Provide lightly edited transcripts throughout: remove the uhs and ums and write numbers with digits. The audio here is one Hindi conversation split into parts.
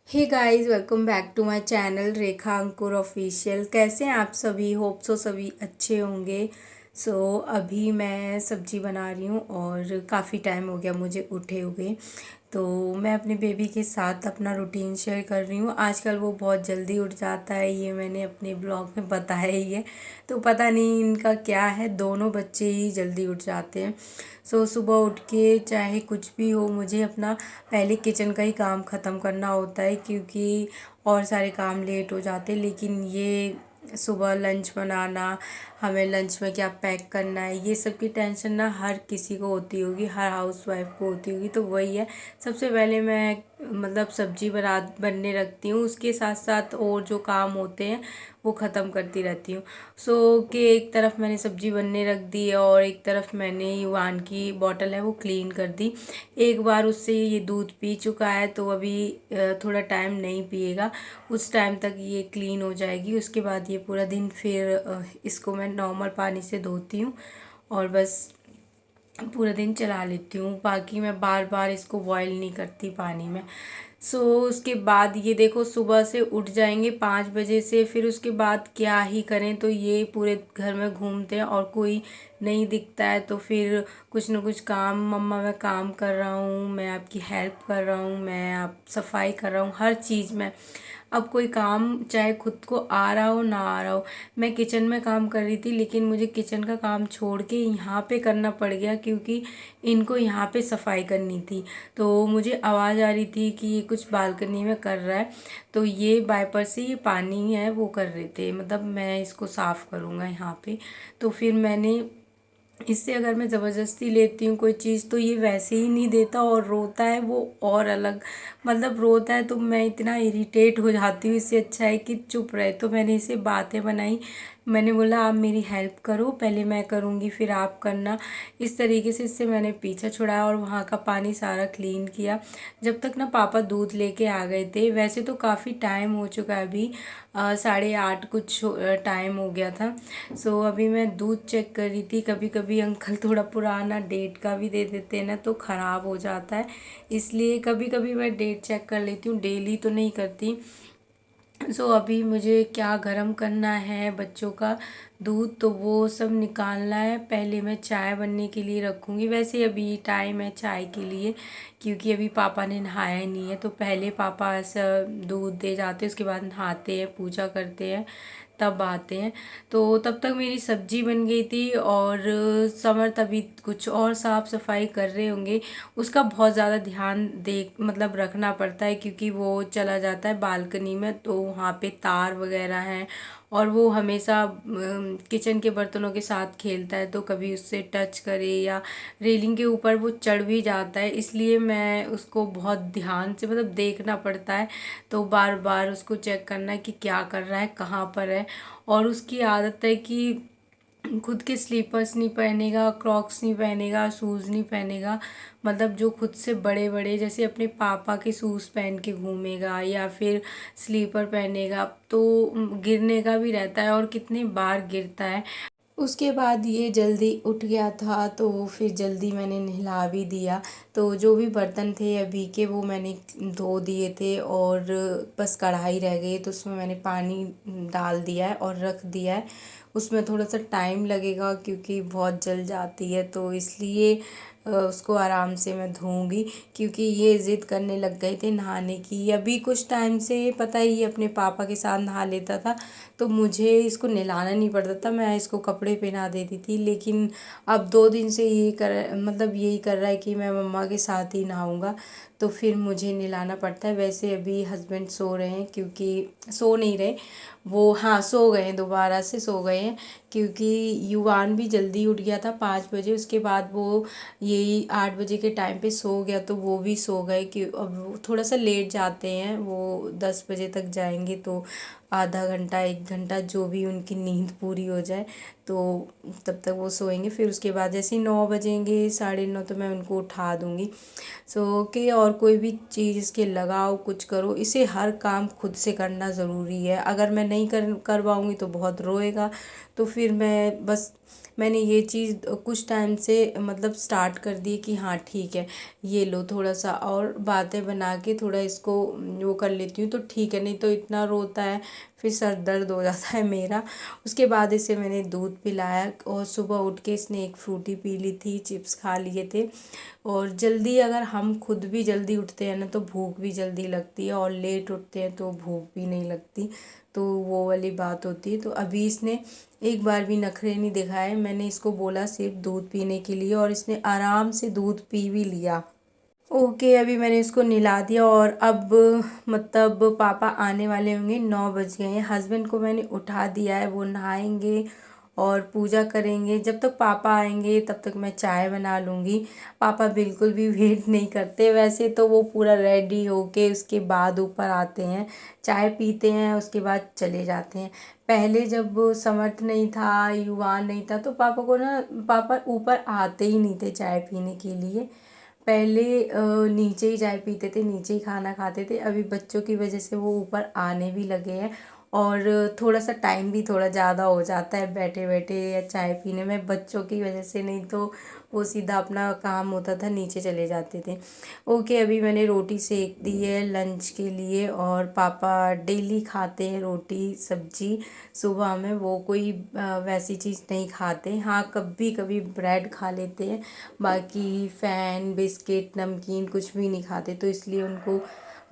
Hey guys, welcome back to my channel Rekha Ankur official. कैसे हैं आप सभी? होप सो सभी अच्छे होंगे। अभी मैं सब्जी बना रही हूँ और काफ़ी टाइम हो गया मुझे उठे हुए। तो मैं अपने बेबी के साथ अपना रूटीन शेयर कर रही हूँ। आजकल वो बहुत जल्दी उठ जाता है, ये मैंने अपने ब्लॉग में बताया ही है। तो पता नहीं इनका क्या है, दोनों बच्चे ही जल्दी उठ जाते हैं। सुबह उठ के चाहे कुछ भी हो, मुझे अपना पहले किचन का ही काम ख़त्म करना होता है, क्योंकि और सारे काम लेट हो जाते हैं। लेकिन ये सुबह लंच बनाना, हमें लंच में क्या पैक करना है, ये सब की टेंशन ना हर किसी को होती होगी, हर हाउसवाइफ को होती होगी। तो वही है, सबसे पहले मैं मतलब सब्जी बनने रखती हूँ, उसके साथ साथ और जो काम होते हैं वो ख़त्म करती रहती हूँ। कि एक तरफ मैंने सब्जी बनने रख दी है और एक तरफ मैंने युवान की बॉटल है वो क्लीन कर दी। एक बार उससे ये दूध पी चुका है, तो अभी थोड़ा टाइम नहीं पिएगा, उस टाइम तक ये क्लीन हो जाएगी। उसके बाद ये पूरा दिन फिर इसको मैं नॉर्मल पानी से धोती हूँ और बस पूरा दिन चला लेती हूँ। बाकी मैं बार बार इसको बॉईल नहीं करती पानी में। उसके बाद ये देखो, सुबह से उठ जाएंगे 5 बजे से, फिर उसके बाद क्या ही करें, तो ये पूरे घर में घूमते हैं और कोई नहीं दिखता है। तो फिर कुछ ना कुछ काम, मम्मा मैं काम कर रहा हूँ, मैं आपकी हेल्प कर रहा हूँ, मैं आप सफाई कर रहा हूँ, हर चीज़ में। अब कोई काम चाहे खुद को आ रहा हो ना आ रहा हो, मैं किचन में काम कर रही थी, लेकिन मुझे किचन का काम छोड़ के यहाँ पे करना पड़ गया, क्योंकि इनको यहाँ पे सफाई करनी थी। तो मुझे आवाज़ आ रही थी कि ये कुछ बालकनी में कर रहा है, तो ये वाइपर से ये पानी है वो कर रहे थे, मतलब मैं इसको साफ़ करूँगा यहाँ पे। तो फिर मैंने इससे, अगर मैं ज़बरदस्ती लेती हूँ कोई चीज़, तो ये वैसे ही नहीं देता और रोता है वो, और अलग मतलब रोता है, तो मैं इतना इरिटेट हो जाती हूँ। इससे अच्छा है कि चुप रहे। तो मैंने इसे बातें बनाई, मैंने बोला आप मेरी हेल्प करो, पहले मैं करूँगी फिर आप करना। इस तरीके से इससे मैंने पीछा छुड़ाया और वहाँ का पानी सारा क्लीन किया, जब तक ना पापा दूध लेके आ गए थे। वैसे तो काफ़ी टाइम हो चुका है, अभी 8:30 कुछ टाइम हो गया था। अभी मैं दूध चेक कर रही थी। कभी कभी अंकल थोड़ा पुराना डेट का भी दे देते हैं ना, तो ख़राब हो जाता है, इसलिए कभी कभी मैं डेट चेक कर लेती हूँ, डेली तो नहीं करती। अभी मुझे क्या गरम करना है बच्चों का दूध, तो वो सब निकालना है। पहले मैं चाय बनने के लिए रखूँगी, वैसे अभी टाइम है चाय के लिए, क्योंकि अभी पापा ने नहाया ही नहीं है। तो पहले पापा ऐसा दूध दे जाते हैं, उसके बाद नहाते हैं, पूजा करते हैं, तब आते हैं। तो तब तक मेरी सब्जी बन गई थी और समर तभी कुछ और साफ़ सफाई कर रहे होंगे। उसका बहुत ज़्यादा ध्यान देख मतलब रखना पड़ता है, क्योंकि वो चला जाता है बालकनी में, तो वहाँ पे तार वगैरह हैं और वो हमेशा किचन के बर्तनों के साथ खेलता है, तो कभी उससे टच करे या रेलिंग के ऊपर वो चढ़ भी जाता है, इसलिए मैं उसको बहुत ध्यान से मतलब देखना पड़ता है। तो बार बार उसको चेक करना है कि क्या कर रहा है, कहाँ पर है। और उसकी आदत है कि खुद के स्लीपर्स नहीं पहनेगा, क्रॉक्स नहीं पहनेगा, शूज़ नहीं पहनेगा, मतलब जो खुद से बड़े बड़े, जैसे अपने पापा के शूज़ पहन के घूमेगा या फिर स्लीपर पहनेगा, तो गिरने का भी रहता है और कितनी बार गिरता है। उसके बाद ये जल्दी उठ गया था, तो फिर जल्दी मैंने नहला भी दिया। तो जो भी बर्तन थे अभी के, वो मैंने धो दिए थे और बस कढ़ाई रह गई, तो उसमें मैंने पानी डाल दिया है और रख दिया है। उसमें थोड़ा सा टाइम लगेगा, क्योंकि बहुत जल जाती है, तो इसलिए उसको आराम से मैं धोऊंगी, क्योंकि ये ज़िद करने लग गए थे नहाने की। अभी कुछ टाइम से पता ही अपने पापा के साथ नहा लेता था, तो मुझे इसको नहलाना नहीं पड़ता था, मैं इसको कपड़े पहना देती थी। लेकिन अब 2 दिन से ये कर मतलब यही कर रहा है कि मैं मम्मा के साथ ही नहाऊंगा, तो फिर मुझे नहलाना पड़ता है। वैसे अभी हस्बैंड सो रहे हैं, क्योंकि सो नहीं रहे वो, हाँ सो गए हैं, दोबारा से सो गए हैं, क्योंकि युवान भी जल्दी उठ गया था 5 बजे। उसके बाद वो यही 8 बजे के टाइम पे सो गया, तो वो भी सो गए। कि अब वो थोड़ा सा लेट जाते हैं, वो 10 बजे तक जाएंगे, तो आधा घंटा 1 घंटा जो भी उनकी नींद पूरी हो जाए, तो तब तक वो सोएंगे। फिर उसके बाद जैसे ही 9 बजेंगे, 9:30, तो मैं उनको उठा दूँगी। कि और कोई भी चीज़ इसके लगाओ, कुछ करो, इसे हर काम खुद से करना ज़रूरी है। अगर मैं नहीं करवाऊँगी तो बहुत रोएगा, तो फिर मैंने ये चीज़ कुछ टाइम से मतलब स्टार्ट कर दी कि हाँ ठीक है, ये लो थोड़ा सा और बातें बना के थोड़ा इसको वो कर लेती हूँ तो ठीक है, नहीं तो इतना रोता है फिर सर दर्द हो जाता है मेरा। उसके बाद इसे मैंने दूध पिलाया और सुबह उठ के इसने एक फ्रूटी पी ली थी, चिप्स खा लिए थे। और जल्दी अगर हम खुद भी जल्दी उठते हैं ना तो भूख भी जल्दी लगती है, और लेट उठते हैं तो भूख भी नहीं लगती, तो वो वाली बात होती है। तो अभी इसने एक बार भी नखरे नहीं दिखाए, मैंने इसको बोला सिर्फ दूध पीने के लिए और इसने आराम से दूध पी भी लिया। ओके, अभी मैंने इसको नहला दिया और अब मतलब पापा आने वाले होंगे, 9 बज गए हैं। हस्बैंड को मैंने उठा दिया है, वो नहाएंगे और पूजा करेंगे। जब तक पापा आएंगे तब तक मैं चाय बना लूँगी। पापा बिल्कुल भी वेट नहीं करते, वैसे तो वो पूरा रेडी होके उसके बाद ऊपर आते हैं, चाय पीते हैं, उसके बाद चले जाते हैं। पहले जब समर्थ नहीं था, युवान नहीं था, तो पापा को ना पापा ऊपर आते ही नहीं थे चाय पीने के लिए। पहले नीचे ही चाय पीते थे, नीचे ही खाना खाते थे। अभी बच्चों की वजह से वो ऊपर आने भी लगे हैं और थोड़ा सा टाइम भी थोड़ा ज़्यादा हो जाता है बैठे बैठे या चाय पीने में, बच्चों की वजह से। नहीं तो वो सीधा अपना काम होता था, नीचे चले जाते थे। ओके, अभी मैंने रोटी सेक दी है लंच के लिए और पापा डेली खाते हैं रोटी सब्जी सुबह में। वो कोई वैसी चीज़ नहीं खाते, हाँ कभी कभी ब्रेड खा लेते हैं, बाकी फ़ैन बिस्किट नमकीन कुछ भी नहीं खाते। तो इसलिए उनको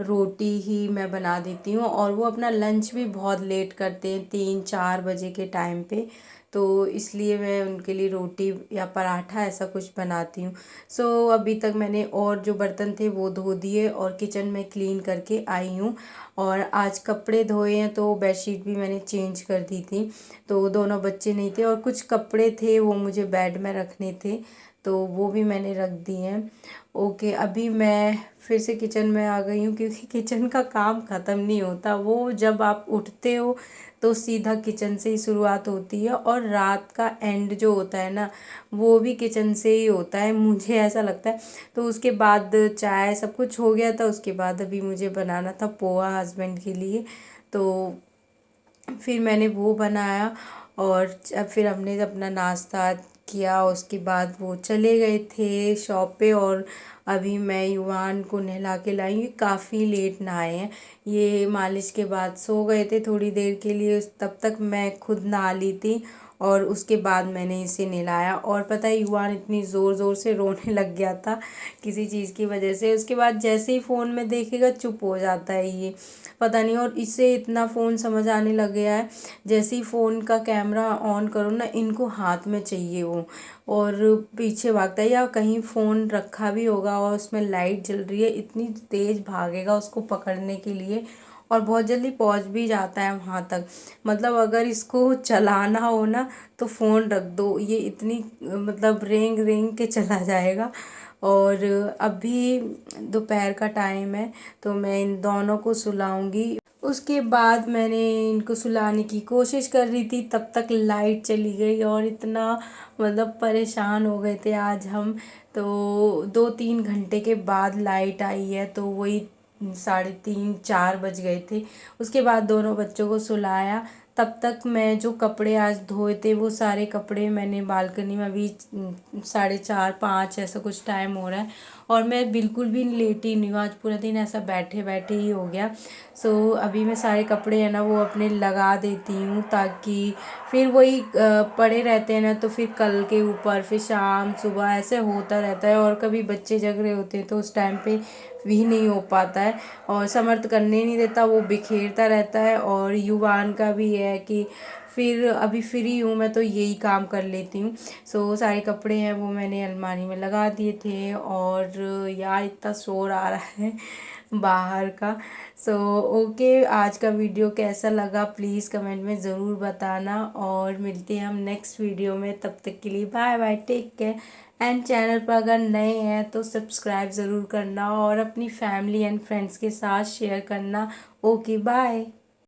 रोटी ही मैं बना देती हूँ। और वो अपना लंच भी बहुत लेट करते हैं, 3-4 बजे के टाइम पे, तो इसलिए मैं उनके लिए रोटी या पराठा ऐसा कुछ बनाती हूँ। सो अभी तक मैंने और जो बर्तन थे वो धो दिए और किचन में क्लीन करके आई हूँ। और आज कपड़े धोए हैं तो बेडशीट भी मैंने चेंज कर दी थी, तो दोनों बच्चे नहीं थे और कुछ कपड़े थे वो मुझे बेड में रखने थे, तो वो भी मैंने रख दिए हैं। ओके, अभी मैं फिर से किचन में आ गई हूँ क्योंकि किचन का काम ख़त्म नहीं होता। वो जब आप उठते हो तो सीधा किचन से ही शुरुआत होती है और रात का एंड जो होता है ना वो भी किचन से ही होता है, मुझे ऐसा लगता है। तो उसके बाद चाय सब कुछ हो गया था, उसके बाद अभी मुझे बनाना था पोहा हस्बैंड के लिए, तो फिर मैंने वो बनाया और फिर हमने अपना नाश्ता किया। उसके बाद वो चले गए थे शॉप पे और अभी मैं युवान को नहला के लाई हूँ। काफ़ी लेट नहाए हैं ये, मालिश के बाद सो गए थे थोड़ी देर के लिए, तब तक मैं खुद नहा ली थी और उसके बाद मैंने इसे नहलाया। और पता है युवान इतनी ज़ोर ज़ोर से रोने लग गया था किसी चीज़ की वजह से, उसके बाद जैसे ही फ़ोन में देखेगा चुप हो जाता है ये, पता नहीं। और इससे इतना फ़ोन समझ आने लग गया है, जैसे ही फ़ोन का कैमरा ऑन करो ना इनको हाथ में चाहिए वो, और पीछे भागता है, या कहीं फ़ोन रखा भी होगा और उसमें लाइट जल रही है इतनी तेज़ भागेगा उसको पकड़ने के लिए और बहुत जल्दी पहुंच भी जाता है वहाँ तक। मतलब अगर इसको चलाना हो ना तो फ़ोन रख दो, ये इतनी मतलब रेंग रेंग के चला जाएगा। और अभी दोपहर का टाइम है तो मैं इन दोनों को सुलाऊंगी। उसके बाद मैंने इनको सुलाने की कोशिश कर रही थी, तब तक लाइट चली गई और इतना मतलब परेशान हो गए थे आज हम। तो 2-3 घंटे के बाद लाइट आई है, तो वही 3:30-4 बज गए थे। उसके बाद दोनों बच्चों को सुलाया, तब तक मैं जो कपड़े आज धोए थे वो सारे कपड़े मैंने बालकनी में, अभी 4:30-5 ऐसा कुछ टाइम हो रहा है और मैं बिल्कुल भी लेटी नहीं हूँ, आज पूरा दिन ऐसा बैठे बैठे ही हो गया। सो अभी मैं सारे कपड़े हैं ना वो अपने लगा देती हूँ, ताकि फिर वही पड़े रहते हैं ना तो फिर कल के ऊपर फिर शाम सुबह ऐसे होता रहता है। और कभी बच्चे जग रहे होते हैं तो उस टाइम पे भी नहीं हो पाता है और समर्थ करने नहीं देता, वो बिखेरता रहता है। और युवान का भी है कि फिर अभी फ्री हूँ मैं तो यही काम कर लेती हूँ। सो सारे कपड़े हैं वो मैंने अलमारी में लगा दिए थे। और यार इतना शोर आ रहा है बाहर का। सो ओके, आज का वीडियो कैसा लगा प्लीज़ कमेंट में ज़रूर बताना और मिलते हैं हम नेक्स्ट वीडियो में। तब तक के लिए bye bye, take care. And channel पर अगर नए हैं तो सब्सक्राइब ज़रूर करना और अपनी फैमिली एंड फ्रेंड्स के साथ शेयर करना। Okay bye.